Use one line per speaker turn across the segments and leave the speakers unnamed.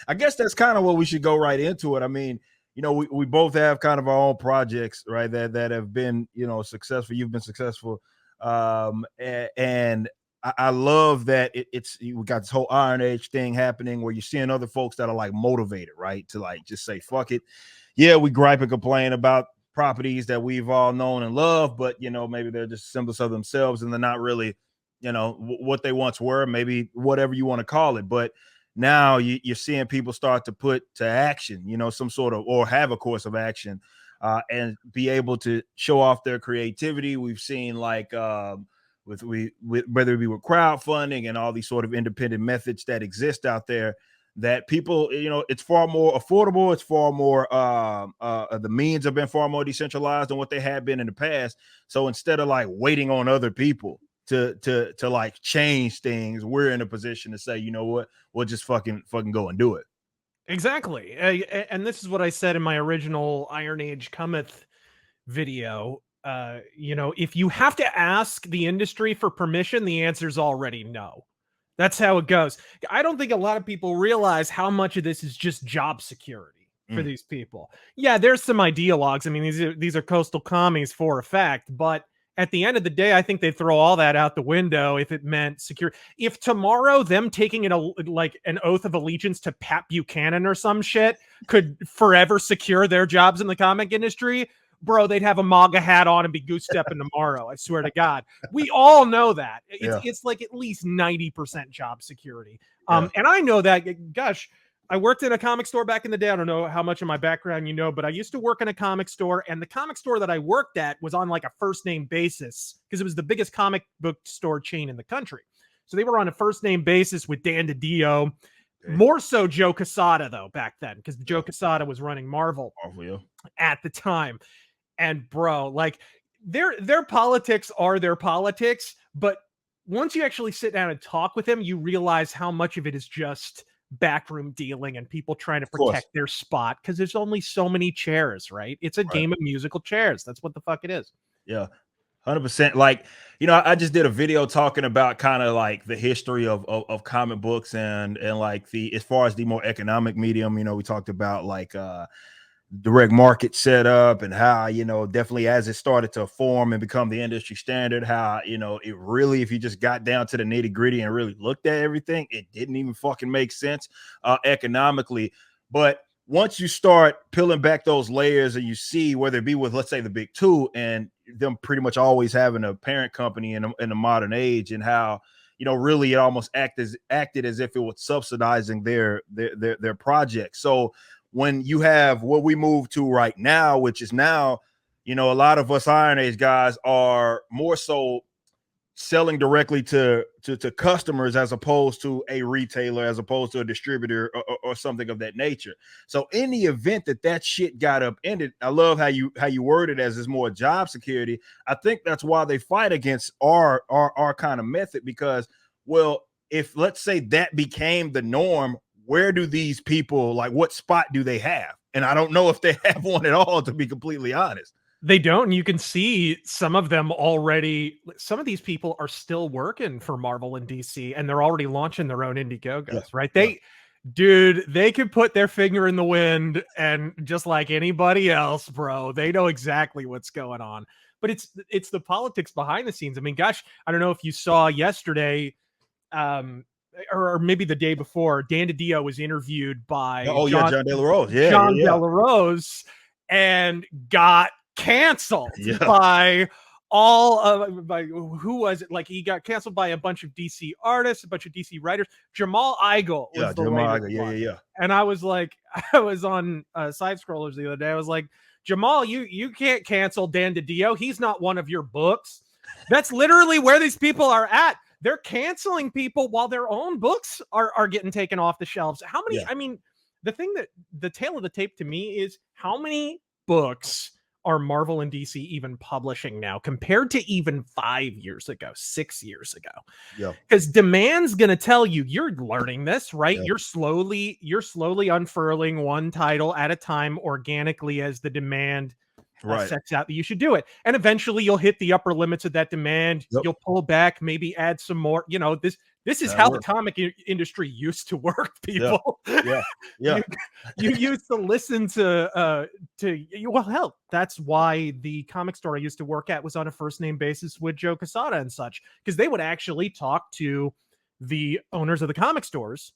I guess that's kind of what we should go right into it. I mean, we both have kind of our own projects, right? That have been, successful. You've been successful. And I love that we got this whole Iron Age thing happening where you're seeing other folks that are like motivated, right? To like just say, fuck it. Yeah, we gripe and complain about properties that we've all known and loved, but maybe they're just symbols of themselves and they're not really, what they once were, maybe whatever you want to call it. But now you're seeing people start to put to action, some sort of, or have a course of action, and be able to show off their creativity. We've seen like with whether it be with crowdfunding and all these sort of independent methods that exist out there, that people, it's far more affordable. It's far more, the means have been far more decentralized than what they had been in the past. So instead of like waiting on other people to like change things, we're in a position to say, you know what, we'll just fucking go and do it.
Exactly. And this is what I said in my original Iron Age Cometh video. If you have to ask the industry for permission, the answer is already no. That's how it goes. I don't think a lot of people realize how much of this is just job security for these people. Yeah, there's some ideologues. I mean, these are coastal commies for a fact, but at the end of the day, I think they throw all that out the window if it meant secure. If tomorrow them taking like an oath of allegiance to Pat Buchanan or some shit could forever secure their jobs in the comic industry, bro, they'd have a MAGA hat on and be goose stepping tomorrow. I swear to God. We all know that. It's like at least 90% job security. And I know that, gosh, I worked in a comic store back in the day. I don't know how much of my background you know, but I used to work in a comic store, and the comic store that I worked at was on like a first name basis because it was the biggest comic book store chain in the country. So they were on a first name basis with Dan DiDio. More so Joe Quesada, though, back then, because Joe Quesada was running Marvel at the time. And bro, like their politics are their politics, but once you actually sit down and talk with them, you realize how much of it is just backroom dealing and people trying to protect their spot because there's only so many chairs, right? It's a game of musical chairs. That's what the fuck it is.
Yeah. 100%. Like, I just did a video talking about kind of like the history of comic books and like as far as the more economic medium, we talked about like direct market setup and how, definitely as it started to form and become the industry standard, how, it really, if you just got down to the nitty gritty and really looked at everything, it didn't even fucking make sense economically. But once you start peeling back those layers and you see, whether it be with, let's say, the big two and them pretty much always having a parent company in the modern age, and how, really it almost acted as if it was subsidizing their project. So when you have what we move to right now, which is now, a lot of us Iron Age guys are more so selling directly to customers as opposed to a retailer, as opposed to a distributor or something of that nature. So in the event that shit got upended, I love how you word it as is more job security. I think that's why they fight against our kind of method, because, well, if let's say that became the norm, where do these people, like, what spot do they have? And I don't know if they have one at all, to be completely honest.
They don't. And you can see some of them already. Some of these people are still working for Marvel and DC, and they're already launching their own Indiegogos, right? They could put their finger in the wind, and just like anybody else, bro, they know exactly what's going on. But it's the politics behind the scenes. I mean, gosh, I don't know if you saw yesterday, or maybe the day before, Dan DiDio was interviewed by
John De La Rose.
De La Rose, and got canceled by by who was it? Like, he got canceled by a bunch of DC artists, a bunch of DC writers. Jamal Igle was the latest. And I was like, I was on Side Scrollers the other day. I was like, Jamal, you can't cancel Dan DiDio. He's not one of your books. That's literally where these people are at. They're canceling people while their own books are getting taken off the shelves. How many? I mean, the thing that the tail of the tape to me is how many books are Marvel and DC even publishing now compared to even 5 years ago, 6 years ago?
Yeah.
Because demand's going to tell you, you're learning this, right? Yeah. You're slowly unfurling one title at a time organically as the demand sets out that you should do it. And eventually you'll hit the upper limits of that demand. Yep. You'll pull back, maybe add some more. This is
That'll
how the
work.
comic industry used to work,
Yeah.
people.
Yeah. Yeah.
You used to listen to well, hell, that's why the comic store I used to work at was on a first name basis with Joe Quesada and such, because they would actually talk to the owners of the comic stores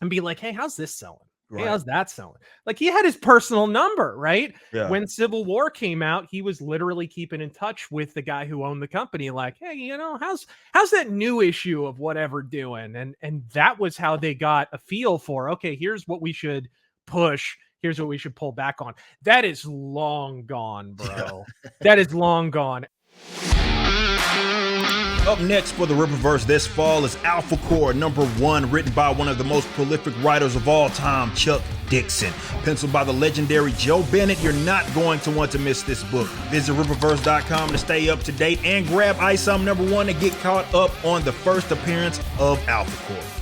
and be like, "Hey, how's this selling? Hey,
Right.
how's that selling?" Like, he had his personal number, right?
Yeah.
When Civil War came out, he was literally keeping in touch with the guy who owned the company, like, "Hey, how's that new issue of whatever doing?" And that was how they got a feel for, okay, here's what we should push, here's what we should pull back on. That is long gone, bro. That is long gone.
Up next for the Rippaverse this fall is Alpha Core #1, written by one of the most prolific writers of all time, Chuck Dixon. Penciled by the legendary Joe Bennett. You're not going to want to miss this book. Visit Rippaverse.com to stay up to date and grab ISOM #1 to get caught up on the first appearance of Alpha Core.